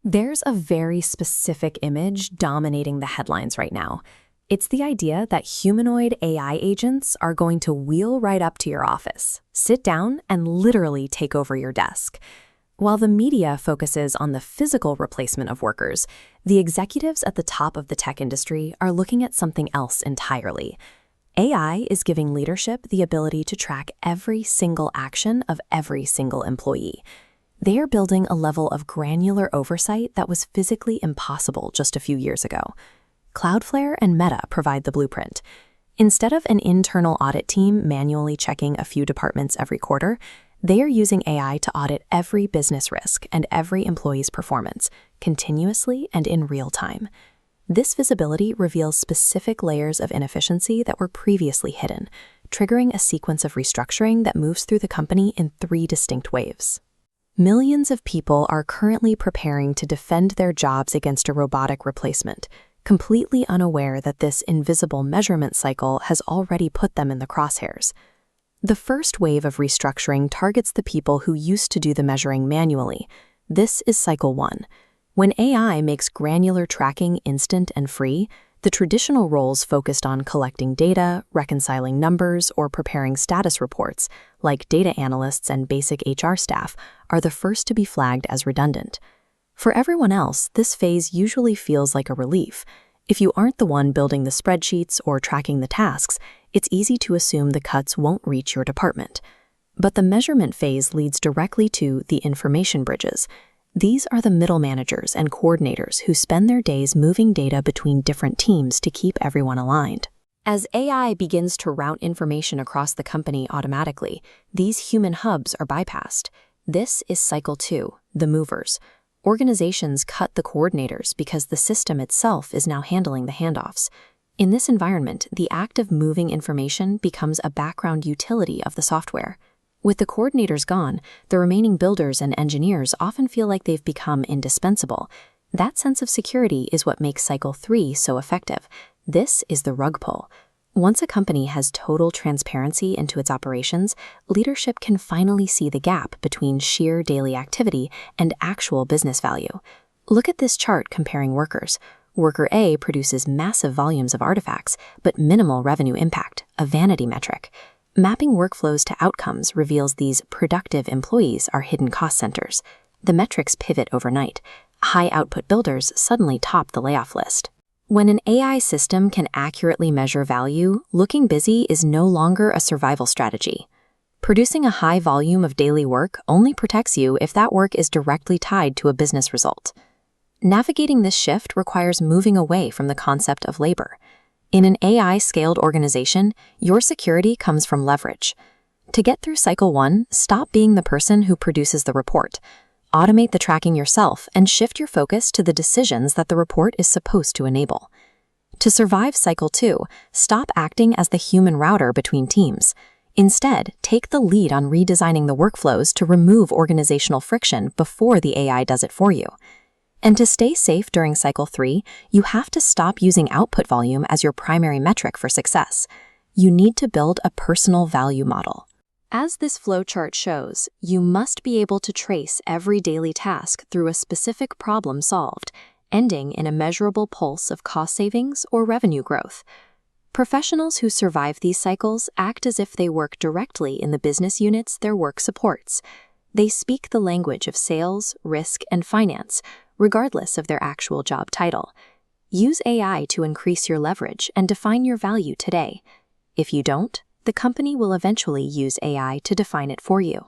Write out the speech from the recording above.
There's a very specific image dominating the headlines right now. It's the idea that humanoid AI agents are going to wheel right up to your office, sit down, and literally take over your desk. While the media focuses on the physical replacement of workers, the executives at the top of the tech industry are looking at something else entirely. AI is giving leadership the ability to track every single action of every single employee. They are building a level of granular oversight that was physically impossible just a few years ago. Cloudflare and Meta provide the blueprint. Instead of an internal audit team manually checking a few departments every quarter, they are using AI to audit every business risk and every employee's performance, continuously and in real time. This visibility reveals specific layers of inefficiency that were previously hidden, triggering a sequence of restructuring that moves through the company in 3 distinct waves. Millions of people are currently preparing to defend their jobs against a robotic replacement, completely unaware that this invisible measurement cycle has already put them in the crosshairs. The first wave of restructuring targets the people who used to do the measuring manually. This is cycle 1. When AI makes granular tracking instant and free, the traditional roles focused on collecting data, reconciling numbers, or preparing status reports, like data analysts and basic HR staff, are the first to be flagged as redundant. For everyone else, this phase usually feels like a relief. If you aren't the one building the spreadsheets or tracking the tasks, it's easy to assume the cuts won't reach your department. But the measurement phase leads directly to the information bridges. These are the middle managers and coordinators who spend their days moving data between different teams to keep everyone aligned. As AI begins to route information across the company automatically, these human hubs are bypassed. This is cycle 2, the movers. Organizations cut the coordinators because the system itself is now handling the handoffs. In this environment, the act of moving information becomes a background utility of the software. With the coordinators gone, the remaining builders and engineers often feel like they've become indispensable. That sense of security is what makes cycle 3 so effective. This is the rug pull. Once a company has total transparency into its operations, leadership can finally see the gap between sheer daily activity and actual business value. Look at this chart comparing workers. Worker A produces massive volumes of artifacts, but minimal revenue impact, a vanity metric. Mapping workflows to outcomes reveals these productive employees are hidden cost centers. The metrics pivot overnight. High-output builders suddenly top the layoff list. When an AI system can accurately measure value, looking busy is no longer a survival strategy. Producing a high volume of daily work only protects you if that work is directly tied to a business result. Navigating this shift requires moving away from the concept of labor. In an AI-scaled organization, your security comes from leverage. To get through cycle 1, stop being the person who produces the report. Automate the tracking yourself and shift your focus to the decisions that the report is supposed to enable. To survive cycle 2, stop acting as the human router between teams. Instead, take the lead on redesigning the workflows to remove organizational friction before the AI does it for you. And to stay safe during cycle 3, you have to stop using output volume as your primary metric for success. You need to build a personal value model. As this flowchart shows, you must be able to trace every daily task through a specific problem solved, ending in a measurable pulse of cost savings or revenue growth. Professionals who survive these cycles act as if they work directly in the business units their work supports. They speak the language of sales, risk, and finance, regardless of their actual job title. Use AI to increase your leverage and define your value today. If you don't, the company will eventually use AI to define it for you.